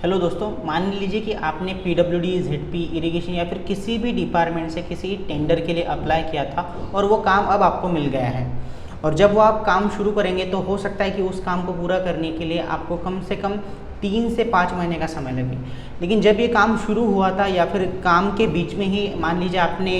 Hello दोस्तों, मान लीजिए कि आपने पीडब्ल्यूडी, जेडपी, इरिगेशन या फिर किसी भी डिपार्टमेंट से किसी टेंडर के लिए अप्लाई किया था और वो काम अब आपको मिल गया है। और जब वो आप काम शुरू करेंगे तो हो सकता है कि उस काम को पूरा करने के लिए आपको कम से कम 3 से 5 महीने का समय लगे। लेकिन जब ये काम शुरू हुआ था या फिर काम के बीच में ही मान लीजिए आपने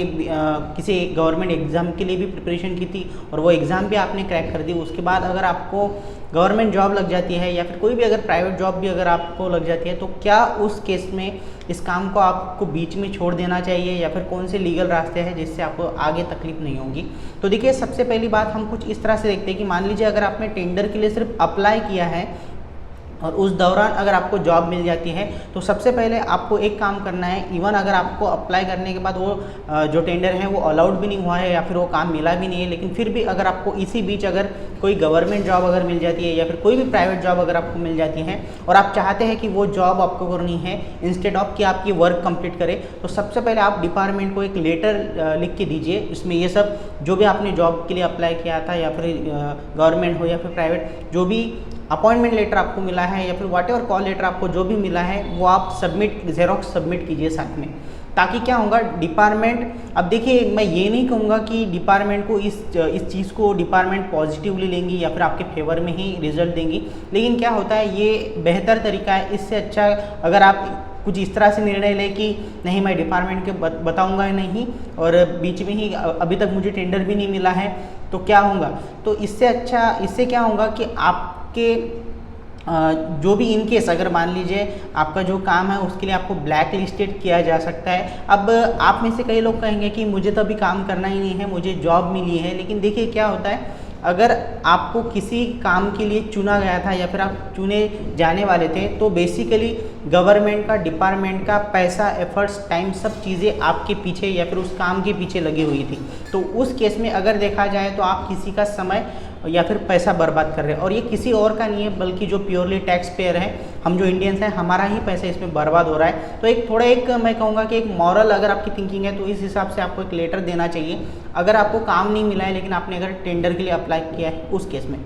किसी गवर्नमेंट एग्ज़ाम के लिए भी प्रिपरेशन की थी और वो एग्ज़ाम भी आपने क्रैक कर दी, उसके बाद अगर आपको गवर्नमेंट जॉब लग जाती है या फिर कोई भी अगर प्राइवेट जॉब भी अगर आपको लग जाती है, तो क्या उस केस में इस काम को आपको बीच में छोड़ देना चाहिए या फिर कौन से लीगल रास्ते हैं जिससे आपको आगे तकलीफ नहीं होगी। तो देखिए, सबसे पहली बात हम कुछ इस तरह से देखते हैं कि मान लीजिए अगर आपने टेंडर के लिए सिर्फ अप्लाई किया है और उस दौरान अगर आपको जॉब मिल जाती है, तो सबसे पहले आपको एक काम करना है। इवन अगर आपको अप्लाई करने के बाद वो जो टेंडर है वो अलाउड भी नहीं हुआ है या फिर वो काम मिला भी नहीं है, लेकिन फिर भी अगर आपको इसी बीच अगर कोई गवर्नमेंट जॉब अगर मिल जाती है या फिर कोई भी प्राइवेट जॉब अगर आपको मिल जाती है और आप चाहते हैं कि वो जॉब आपको करनी है इंस्टेड ऑफ कि आप ये वर्क कंप्लीट करें, तो सबसे पहले आप डिपार्टमेंट को एक लेटर लिख के दीजिए। इसमें ये सब जो भी आपने जॉब के लिए अप्लाई किया था या फिर गवर्नमेंट हो या फिर प्राइवेट, जो भी अपॉइंटमेंट लेटर आपको मिला है या फिर वॉट एवर कॉल लेटर आपको जो भी मिला है, वो आप सबमिट ज़ेरॉक्स सबमिट कीजिए साथ में। ताकि क्या होगा, डिपार्टमेंट, अब देखिए मैं ये नहीं कहूँगा कि डिपार्टमेंट को इस चीज़ को डिपार्टमेंट पॉजिटिवली लेंगी या फिर आपके फेवर में ही रिजल्ट देंगी, लेकिन क्या होता है ये बेहतर तरीका है। इससे अच्छा अगर आप कुछ इस तरह से निर्णय लें कि नहीं, मैं डिपार्टमेंट के बताऊंगा नहीं और बीच में ही अभी तक मुझे टेंडर भी नहीं मिला है, तो क्या होगा, तो इससे अच्छा इससे क्या होगा कि आपके जो भी इन केस अगर मान लीजिए आपका जो काम है उसके लिए आपको ब्लैक लिस्टेड किया जा सकता है। अब आप में से कई लोग कहेंगे कि मुझे तो अभी काम करना ही नहीं है, मुझे जॉब मिली है। लेकिन देखिए क्या होता है, अगर आपको किसी काम के लिए चुना गया था या फिर आप चुने जाने वाले थे, तो बेसिकली गवर्नमेंट का, डिपार्टमेंट का पैसा, एफर्ट्स, टाइम, सब चीज़ें आपके पीछे या फिर उस काम के पीछे लगी हुई थी। तो उस केस में अगर देखा जाए तो आप किसी का समय या फिर पैसा बर्बाद कर रहे हैं, और ये किसी और का नहीं है बल्कि जो प्योरली टैक्स पेयर हैं, हम जो इंडियंस हैं, हमारा ही पैसा इसमें बर्बाद हो रहा है। तो एक मैं कहूँगा कि एक मॉरल अगर आपकी थिंकिंग है तो इस हिसाब से आपको एक लेटर देना चाहिए अगर आपको काम नहीं मिला है लेकिन आपने अगर टेंडर के लिए अप्लाई किया है उस केस में।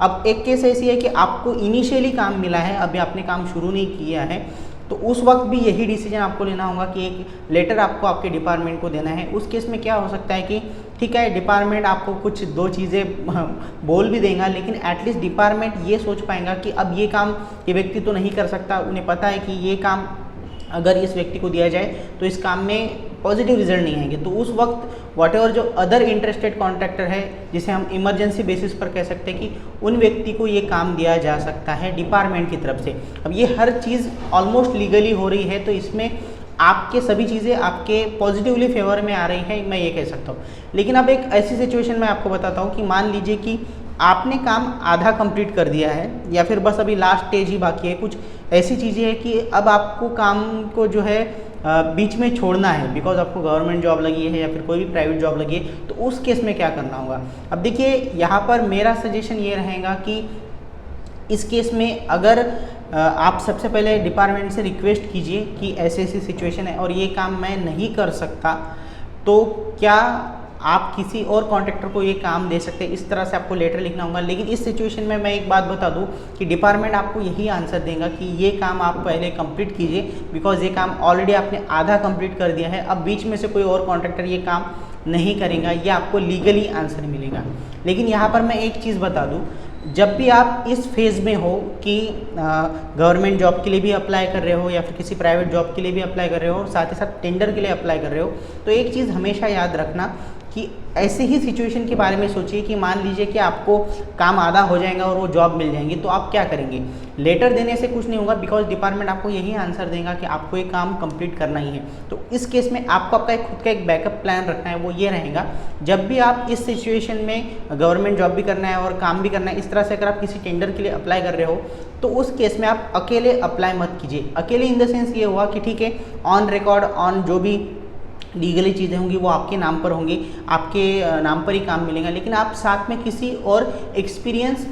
अब एक केस ऐसी है कि आपको इनिशियली काम मिला है, अभी आपने काम शुरू नहीं किया है, तो उस वक्त भी यही डिसीजन आपको लेना होगा कि एक लेटर आपको आपके डिपार्टमेंट को देना है। उस केस में क्या हो सकता है कि ठीक है, डिपार्टमेंट आपको कुछ दो चीज़ें बोल भी देगा, लेकिन एटलीस्ट डिपार्टमेंट ये सोच पाएगा कि अब ये काम ये व्यक्ति तो नहीं कर सकता। उन्हें पता है कि ये काम अगर इस व्यक्ति को दिया जाए तो इस काम में पॉजिटिव रिजल्ट नहीं आएंगे। तो उस वक्त व्हाटएवर जो अदर इंटरेस्टेड कॉन्ट्रैक्टर है, जिसे हम इमरजेंसी बेसिस पर कह सकते हैं, कि उन व्यक्ति को ये काम दिया जा सकता है डिपार्टमेंट की तरफ से। अब ये हर चीज़ ऑलमोस्ट लीगली हो रही है, तो इसमें आपके सभी चीज़ें आपके पॉजिटिवली फेवर में आ रही है, मैं ये कह सकता हूँ। लेकिन अब एक ऐसी सिचुएशन मैं आपको बताता हूँ कि मान लीजिए कि आपने काम आधा कंप्लीट कर दिया है या फिर बस अभी लास्ट स्टेज ही बाकी है। कुछ ऐसी चीज़ें हैं कि अब आपको काम को जो है बीच में छोड़ना है बिकॉज आपको गवर्नमेंट जॉब लगी है या फिर कोई भी प्राइवेट जॉब लगी है, तो उस केस में क्या करना होगा। अब देखिए, यहाँ पर मेरा सजेशन ये रहेगा कि इस केस में अगर आप सबसे पहले डिपार्टमेंट से रिक्वेस्ट कीजिए कि ऐसी ऐसी सिचुएशन है और ये काम मैं नहीं कर सकता, तो क्या आप किसी और कॉन्ट्रैक्टर को ये काम दे सकते हैं। इस तरह से आपको लेटर लिखना होगा। लेकिन इस सिचुएशन में मैं एक बात बता दूं कि डिपार्टमेंट आपको यही आंसर देगा कि ये काम आप पहले कंप्लीट कीजिए, बिकॉज ये काम ऑलरेडी आपने आधा कंप्लीट कर दिया है, अब बीच में से कोई और कॉन्ट्रैक्टर ये काम नहीं करेगा। ये आपको लीगली आंसर मिलेगा। लेकिन यहाँ पर मैं एक चीज़ बता दूँ, जब भी आप इस फेज़ में हो कि गवर्नमेंट जॉब के लिए भी अप्लाई कर रहे हो या फिर किसी प्राइवेट जॉब के लिए भी अप्लाई कर रहे हो और साथ ही साथ टेंडर के लिए अप्लाई कर रहे हो, तो एक चीज़ हमेशा याद रखना कि ऐसे ही सिचुएशन के बारे में सोचिए कि मान लीजिए कि आपको काम आधा हो जाएगा और वो जॉब मिल जाएंगी, तो आप क्या करेंगे। लेटर देने से कुछ नहीं होगा, बिकॉज डिपार्टमेंट आपको यही आंसर देगा कि आपको ये काम कंप्लीट करना ही है। तो इस केस में आपको आपका खुद का एक बैकअप प्लान रखना है। वो ये रहेगा, जब भी आप इस सिचुएशन में गवर्नमेंट जॉब भी करना है और काम भी करना है, इस तरह से अगर आप किसी टेंडर के लिए अप्लाई कर रहे हो, तो उस केस में आप अकेले अप्लाई मत कीजिए। अकेले इन द सेंस ये हुआ कि ठीक है, ऑन रिकॉर्ड, ऑन जो भी लीगली चीज़ें होंगी वो आपके नाम पर होंगी, आपके नाम पर ही काम मिलेगा। लेकिन आप साथ में किसी और एक्सपीरियंस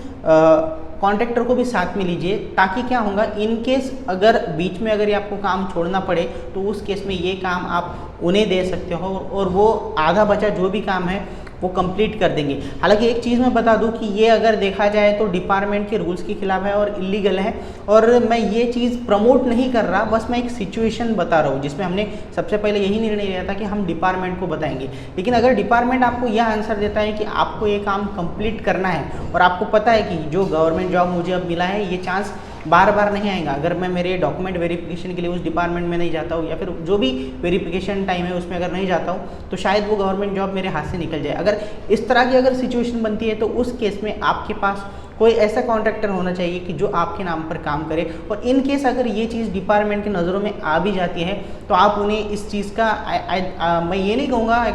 कॉन्ट्रैक्टर को भी साथ में लीजिए, ताकि क्या होगा, इन केस अगर बीच में अगर ये आपको काम छोड़ना पड़े तो उस केस में ये काम आप उन्हें दे सकते हो और वो आधा बचा जो भी काम है वो कंप्लीट कर देंगे। हालांकि एक चीज़ मैं बता दूं कि ये अगर देखा जाए तो डिपार्टमेंट के रूल्स के खिलाफ है और इलीगल है, और मैं ये चीज़ प्रमोट नहीं कर रहा, बस मैं एक सिचुएशन बता रहा हूँ जिसमें हमने सबसे पहले यही निर्णय लिया था कि हम डिपार्टमेंट को बताएंगे। लेकिन अगर डिपार्टमेंट आपको यह आंसर देता है कि आपको ये काम कंप्लीट करना है और आपको पता है कि जो गवर्नमेंट जॉब मुझे अब मिला है ये चांस बार बार नहीं आएगा, अगर मैं मेरे डॉक्यूमेंट वेरिफिकेशन के लिए उस डिपार्टमेंट में नहीं जाता हूँ या फिर जो भी वेरिफिकेशन टाइम है उसमें अगर नहीं जाता हूँ तो शायद वो गवर्नमेंट जॉब मेरे हाथ से निकल जाए। अगर इस तरह की अगर सिचुएशन बनती है तो उस केस में आपके पास कोई ऐसा कॉन्ट्रैक्टर होना चाहिए कि जो आपके नाम पर काम करे, और इन केस अगर ये चीज़ डिपार्टमेंट की नज़रों में आ भी जाती है तो आप उन्हें इस चीज़ का मैं ये नहीं कहूँगा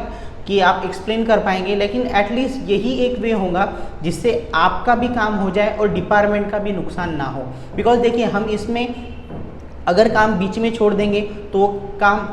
कि आप एक्सप्लेन कर पाएंगे, लेकिन एटलीस्ट यही एक वे होगा जिससे आपका भी काम हो जाए और डिपार्टमेंट का भी नुकसान ना हो। बिकॉज देखिए, हम इसमें अगर काम बीच में छोड़ देंगे तो काम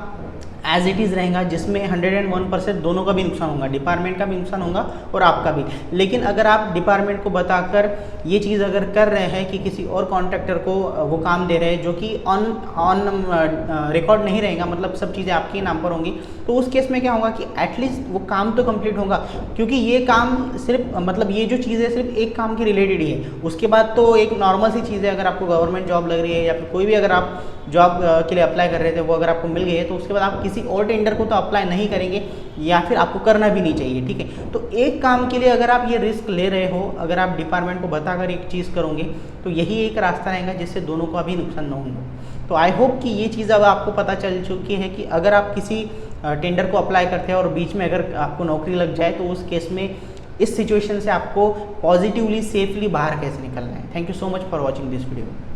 एज इट इज़ रहेगा, जिसमें 101% दोनों का भी नुकसान होगा, डिपार्टमेंट का भी नुकसान होगा और आपका भी। लेकिन अगर आप डिपार्टमेंट को बताकर ये चीज़ अगर कर रहे हैं कि किसी और कॉन्ट्रैक्टर को वो काम दे रहे हैं जो कि ऑन रिकॉर्ड नहीं रहेगा, मतलब सब चीज़ें आपके नाम पर होंगी, तो उस केस में क्या होगा कि एटलीस्ट वो काम तो कंप्लीट होगा, क्योंकि ये काम सिर्फ मतलब ये जो चीज़ है सिर्फ एक काम के रिलेटेड ही है। उसके बाद तो एक नॉर्मल सी चीज़ है, अगर आपको गवर्नमेंट जॉब लग रही है या फिर कोई भी अगर आप जॉब के लिए अप्लाई कर रहे थे वो अगर आपको मिल गई है तो उसके बाद आप किसी और टेंडर को तो अप्लाई नहीं करेंगे या फिर आपको करना भी नहीं चाहिए, ठीक है। तो एक काम के लिए अगर आप ये रिस्क ले रहे हो, अगर आप डिपार्टमेंट को बताकर एक चीज़ करोगे तो यही एक रास्ता रहेगा जिससे दोनों का भी नुकसान न होगा। तो आई होप कि ये चीज़ अब आपको पता चल चुकी है कि अगर आप किसी टेंडर को अप्लाई करते हैं और बीच में अगर आपको नौकरी लग जाए तो उस केस में इस सिचुएशन से आपको पॉजिटिवली सेफली बाहर कैसे निकलना है। Thank you so much for watching this video.